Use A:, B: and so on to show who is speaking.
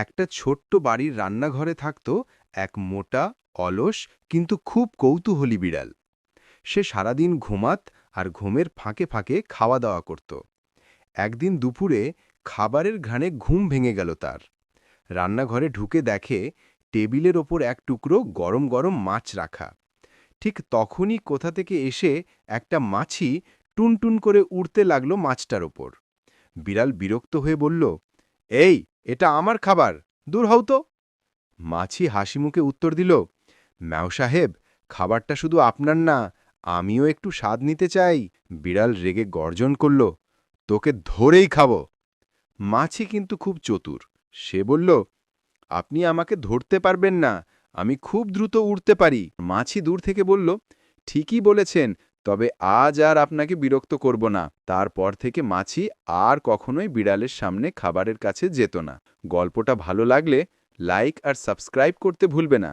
A: একটা ছোট্ট বাড়ির রান্নাঘরে থাকত এক মোটা, অলস কিন্তু খুব কৌতূহলী বিড়াল। সে সারাদিন ঘুমাত আর ঘুমের ফাঁকে ফাঁকে খাওয়া দাওয়া করত। একদিন দুপুরে খাবারের ঘ্রাণে ঘুম ভেঙে গেল তার। রান্নাঘরে ঢুকে দেখে টেবিলের ওপর এক টুকরো গরম গরম মাছ রাখা। ঠিক তখনই কোথা থেকে এসে একটা মাছি টুনটুন করে উড়তে লাগলো মাছটার ওপর। বিড়াল বিরক্ত হয়ে বলল, এই, এটা আমার খাবার, দূর হও তো। মাছি হাসিমুখে উত্তর দিল, ম্যাও সাহেব, খাবারটা শুধু আপনার না, আমিও একটু স্বাদ নিতে চাই। বিড়াল রেগে গর্জন করল, তোকে ধরেই খাবো। মাছি কিন্তু খুব চতুর। সে বলল, আপনি আমাকে ধরতে পারবেন না, আমি খুব দ্রুত উড়তে পারি। মাছি দূর থেকে বলল, ঠিকই বলেছেন, তবে আজ আর আপনাকে বিরক্ত করব না। তারপর থেকে মাছি আর কখনোই বিড়ালের সামনে খাবারের কাছে যেত না। গল্পটা ভালো লাগলে লাইক আর সাবস্ক্রাইব করতে ভুলবে না।